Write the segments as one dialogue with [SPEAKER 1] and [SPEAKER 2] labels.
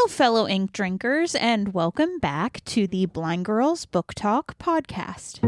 [SPEAKER 1] fellow ink drinkers, and welcome back to the Blind Girls Book Talk podcast.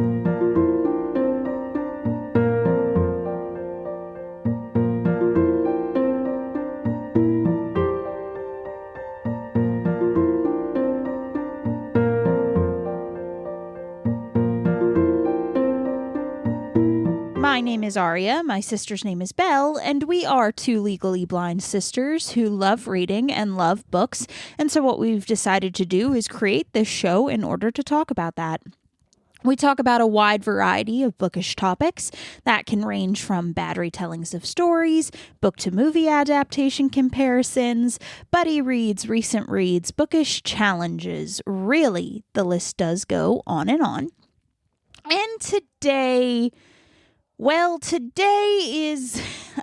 [SPEAKER 1] My name is Aria, my sister's name is Belle, and we are two legally blind sisters who love reading and love books, and so what we've decided to do is create this show in order to talk about that. We talk about a wide variety of bookish topics that can range from bad retellings of stories, book-to-movie adaptation comparisons, buddy reads, recent reads, bookish challenges. Really, the list does go on and on. And today is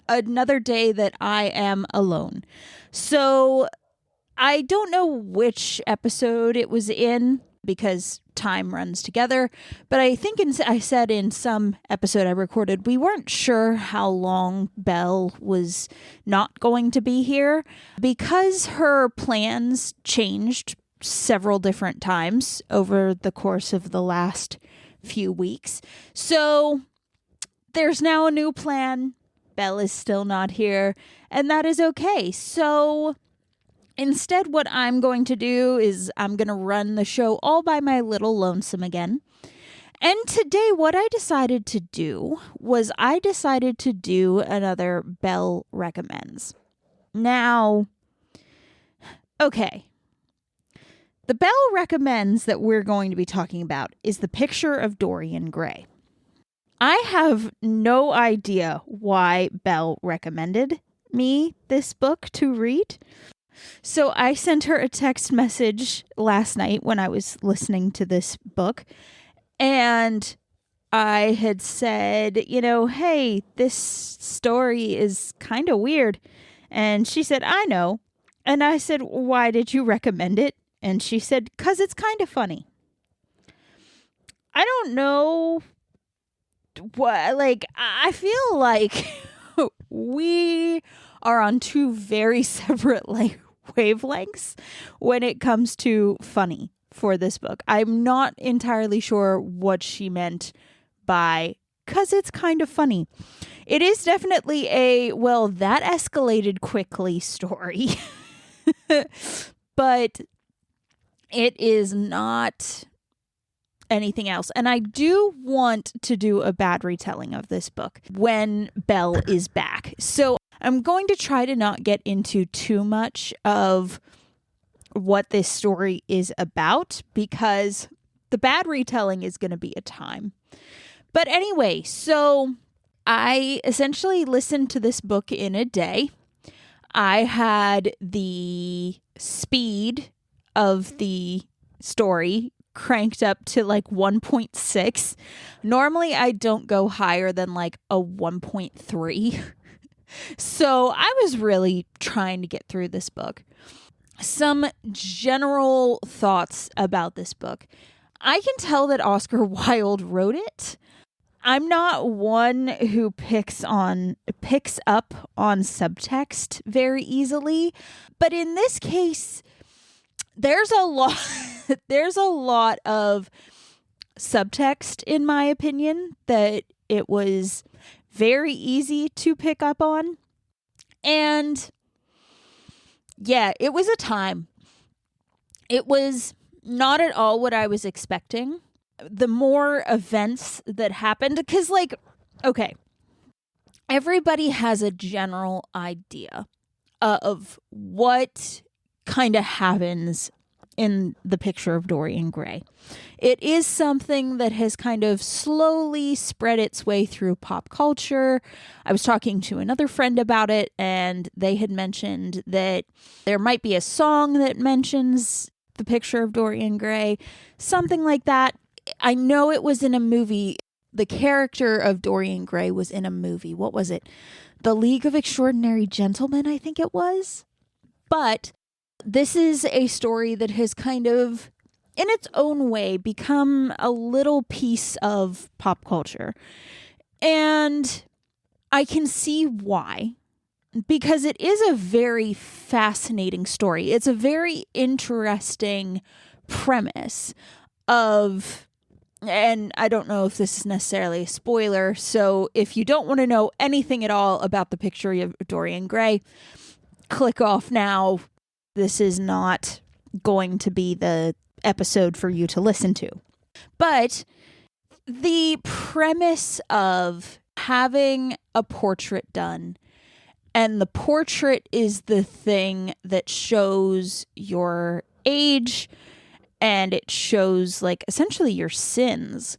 [SPEAKER 1] another day that I am alone. So I don't know which episode it was in because time runs together, but I think I said in some episode I recorded, we weren't sure how long Belle was not going to be here because her plans changed several different times over the course of the last few weeks. So there's now a new plan. Belle is still not here, and that is okay. So instead, what I'm going to do is I'm going to run the show all by my little lonesome again. And today, what I decided to do was another Belle Recommends. Now, okay. The Belle Recommends that we're going to be talking about is The Picture of Dorian Gray. I have no idea why Belle recommended me this book to read. So I sent her a text message last night when I was listening to this book. And I had said, hey, this story is kind of weird. And she said, I know. And I said, why did you recommend it? And she said, 'cause it's kind of funny. I don't know I feel like we are on two very separate wavelengths when it comes to that for this book. I'm not entirely sure what she meant by 'cause it's kind of funny. It is definitely that escalated quickly story. But it is not anything else. And I do want to do a bad retelling of this book when Belle is back. So I'm going to try to not get into too much of what this story is about because the bad retelling is going to be a time. But anyway, so I essentially listened to this book in a day. I had the speed of the story cranked up to 1.6. Normally I don't go higher than a 1.3. So I was really trying to get through this book. Some general thoughts about this book. I can tell that Oscar Wilde wrote it. I'm not one who picks up on subtext very easily, but in this case there's a lot of subtext, in my opinion, that it was very easy to pick up on. And yeah, it was a time. It was not at all what I was expecting. The more events that happened, because okay, everybody has a general idea of what kind of happens in The Picture of Dorian Gray. It is something that has kind of slowly spread its way through pop culture. I was talking to another friend about it, and they had mentioned that there might be a song that mentions The Picture of Dorian Gray, something like that. I know it was in a movie. The character of Dorian Gray was in a movie. What was it? The League of Extraordinary Gentlemen, I think it was. But this is a story that has kind of, in its own way, become a little piece of pop culture. And I can see why. because it is a very fascinating story. It's a very interesting premise of, and I don't know if this is necessarily a spoiler, so if you don't want to know anything at all about the Picture of Dorian Gray, click off now. This is not going to be the episode for you to listen to. But the premise of having a portrait done, and the portrait is the thing that shows your age, and it shows like essentially your sins,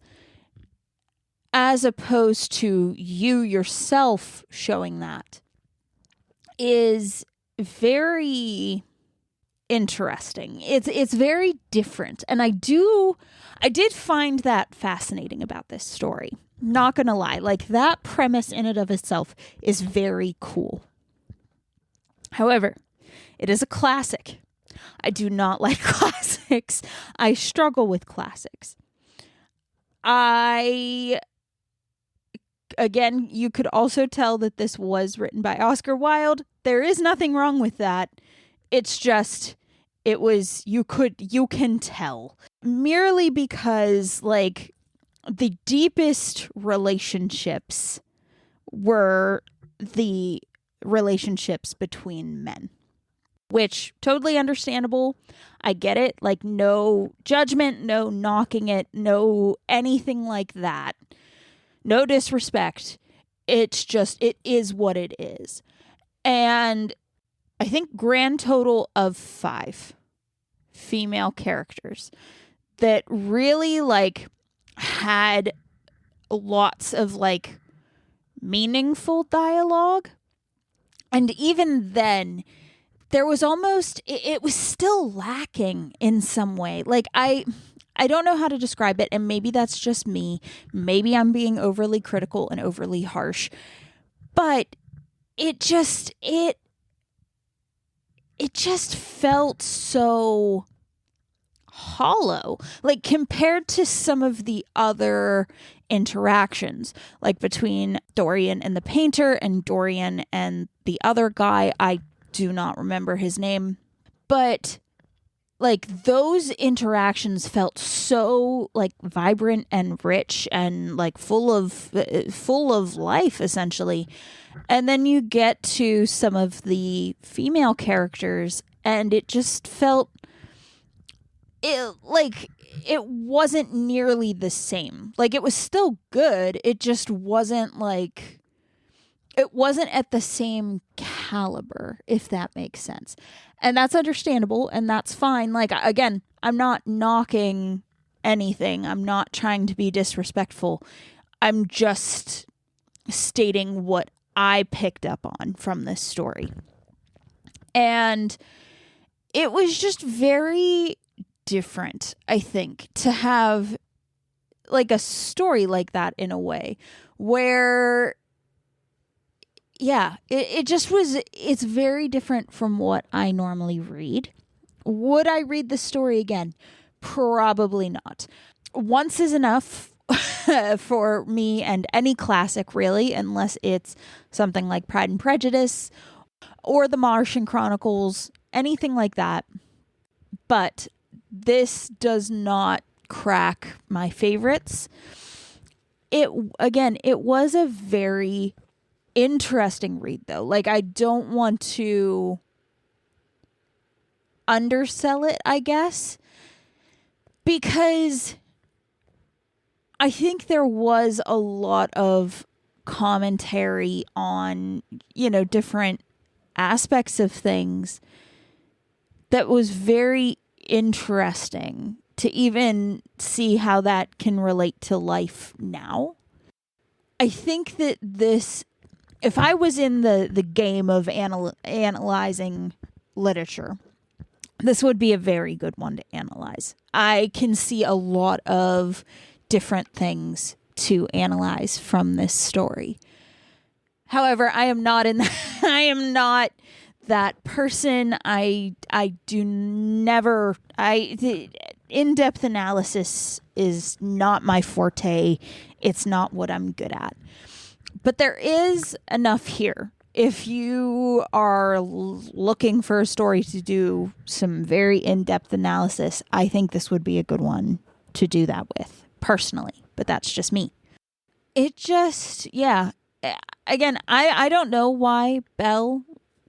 [SPEAKER 1] as opposed to you yourself showing that, is very interesting. It's very different. And I did find that fascinating about this story. Not gonna lie. Like, that premise in and of itself is very cool. However, it is a classic. I do not like classics. I struggle with classics. Again, you could also tell that this was written by Oscar Wilde. There is nothing wrong with that. It's just, you can tell. Merely because, like, the deepest relationships were the relationships between men. Which, totally understandable. I get it. Like, no judgment, no knocking it, no anything like that. No disrespect. It's just, it is what it is. And I think grand total of 5 female characters that really, like, had lots of, like, meaningful dialogue. And even then, there was almost, it was still lacking in some way. Like, I don't know how to describe it, and maybe that's just me. Maybe I'm being overly critical and overly harsh. But it just felt so hollow. Like, compared to some of the other interactions, like between Dorian and the painter and Dorian and the other guy. I do not remember his name. But like, those interactions felt so, like, vibrant and rich and, like, full of life, essentially. And then you get to some of the female characters, and it just felt it wasn't nearly the same. Like, it was still good. It just wasn't, like, it wasn't at the same caliber, if that makes sense. And that's understandable, and that's fine. Like, again, I'm not knocking anything. I'm not trying to be disrespectful. I'm just stating what I picked up on from this story. And it was just very different, I think, to have, like, a story like that in a way where, yeah, it just was, it's very different from what I normally read. Would I read the story again? Probably not. Once is enough for me, and any classic, really, unless it's something like Pride and Prejudice or The Martian Chronicles, anything like that. But this does not crack my favorites. It was a very interesting read, though. Like, I don't want to undersell it, I guess, because I think there was a lot of commentary on, different aspects of things that was very interesting to even see how that can relate to life now. I think that this, if I was in the game of analyzing literature, this would be a very good one to analyze. I can see a lot of different things to analyze from this story. However, I am not that person. In-depth analysis is not my forte. It's not what I'm good at. But there is enough here if you are looking for a story to do some very in-depth analysis, I think this would be a good one to do that with, personally. But that's just me. It just, yeah. Again, I don't know why Belle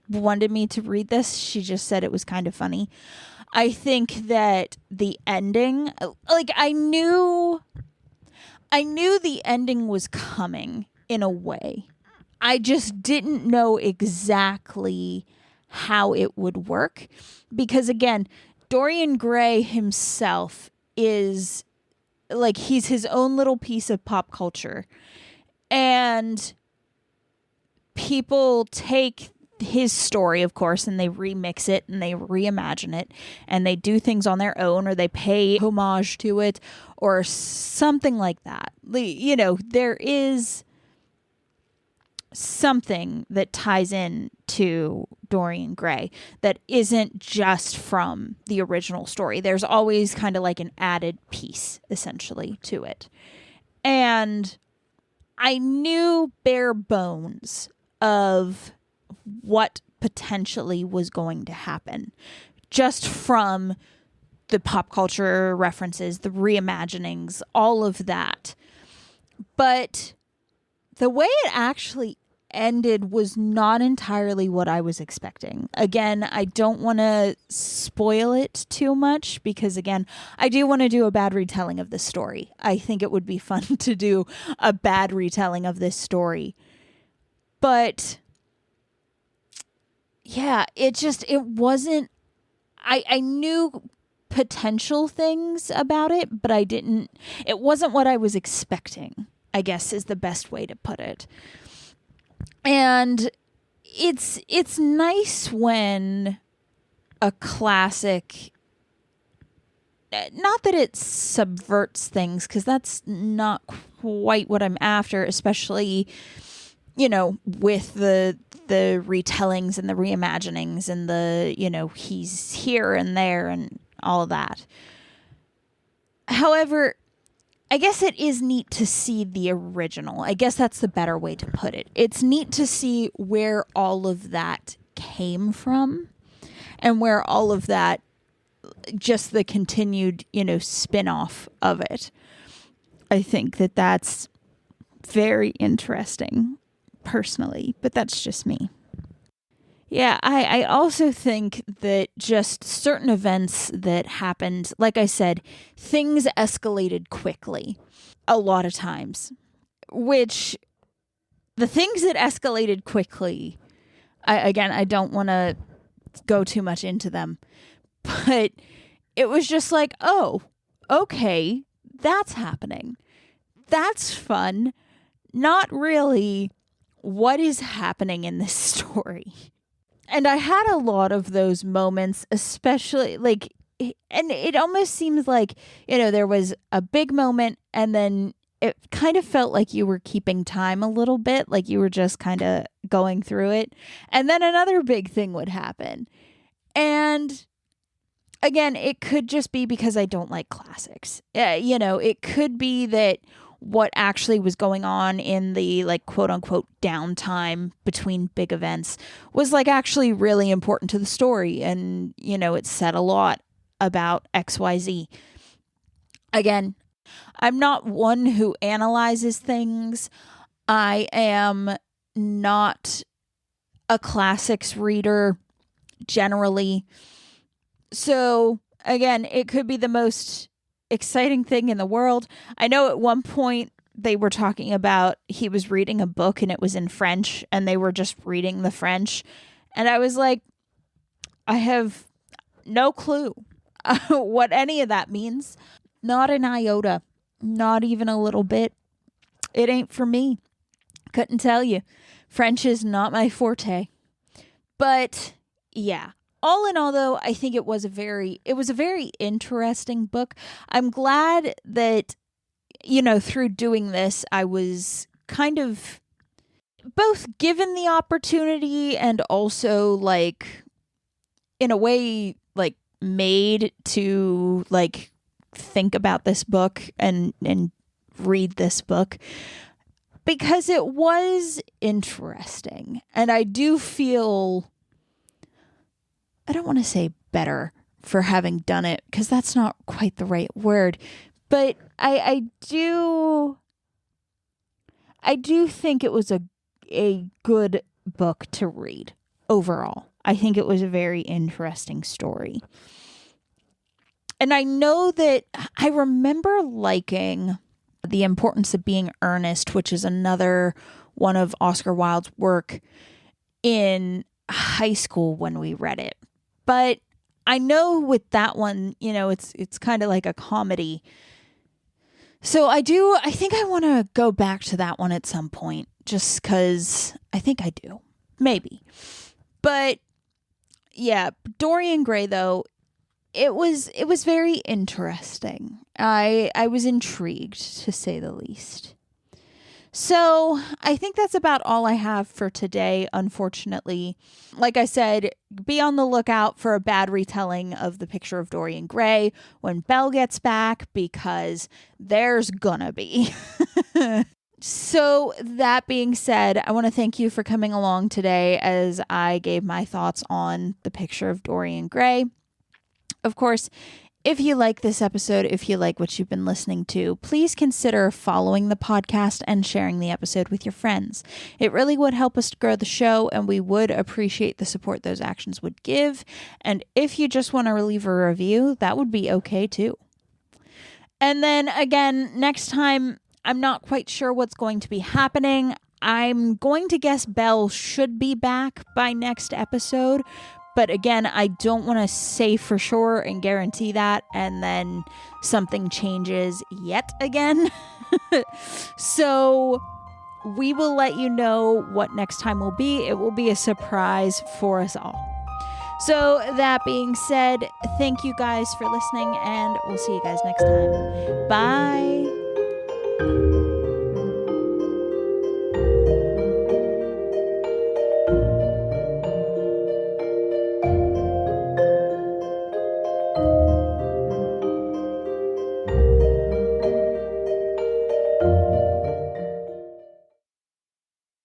[SPEAKER 1] wanted me to read this. She just said it was kind of funny. I think that the ending, like, I knew the ending was coming in a way. I just didn't know exactly how it would work. Because again, Dorian Gray himself is like, he's his own little piece of pop culture. And people take his story, of course, and they remix it and they reimagine it and they do things on their own, or they pay homage to it or something like that. You know, there is something that ties in to Dorian Gray that isn't just from the original story. There's always kind of like an added piece, essentially, to it. And I knew bare bones of what potentially was going to happen just from the pop culture references, the reimaginings, all of that. But the way it actually ended was not entirely what I was expecting. Again, I don't want to spoil it too much because, again, I do want to do a bad retelling of this story. I think it would be fun to do a bad retelling of this story. But yeah, it wasn't, I knew potential things about it, but it wasn't what I was expecting, I guess is the best way to put it. And it's nice when a classic, not that it subverts things, because that's not quite what I'm after, especially, you know, with the retellings and the reimaginings and the, you know, he's here and there and all of that. However, I guess it is neat to see the original. I guess that's the better way to put it. It's neat to see where all of that came from and where all of that, just the continued, you know, spin-off of it. I think that that's very interesting, personally, but that's just me. Yeah, I also think that just certain events that happened, like I said, things escalated quickly a lot of times, which the things that escalated quickly, I don't want to go too much into them, but it was just like, oh, okay, that's happening. That's fun. Not really what is happening in this story. And I had a lot of those moments, especially like, and it almost seems like, you know, there was a big moment and then it kind of felt like you were keeping time a little bit, like you were just kind of going through it. And then another big thing would happen. And again, it could just be because I don't like classics. You know, it could be that what actually was going on in the, like, quote unquote downtime between big events was like actually really important to the story. And, you know, it said a lot about XYZ. Again, I'm not one who analyzes things. I am not a classics reader generally. So again, it could be the most exciting thing in the world. I know at one point they were talking about he was reading a book and it was in French and they were just reading the French. And I was like, I have no clue what any of that means. Not an iota. Not even a little bit. It ain't for me. Couldn't tell you. French is not my forte. But yeah. All in all, though, I think it was a very interesting book. I'm glad that, you know, through doing this, I was kind of both given the opportunity and also, like, in a way, like, made to, like, think about this book and read this book. because it was interesting. And I do feel, I don't want to say better for having done it, because that's not quite the right word. But I do think it was a good book to read overall. I think it was a very interesting story. And I know that I remember liking The Importance of Being Earnest, which is another one of Oscar Wilde's work, in high school when we read it. But I know with that one, it's kind of like a comedy. So I think I want to go back to that one at some point, just because I think I do. Maybe. But yeah, Dorian Gray, though, it was very interesting. I was intrigued, to say the least. So I think that's about all I have for today, unfortunately. Like I said, be on the lookout for a bad retelling of The Picture of Dorian Gray when Belle gets back, because there's gonna be. So that being said, I want to thank you for coming along today as I gave my thoughts on The Picture of Dorian Gray. Of course, if you like this episode, if you like what you've been listening to, please consider following the podcast and sharing the episode with your friends. It really would help us to grow the show, and we would appreciate the support those actions would give. And if you just want to leave a review, that would be okay too. And then again, next time, I'm not quite sure what's going to be happening. I'm going to guess Belle should be back by next episode. But again, I don't want to say for sure and guarantee that, and then something changes yet again. So we will let you know what next time will be. It will be a surprise for us all. So that being said, thank you guys for listening, and we'll see you guys next time. Bye.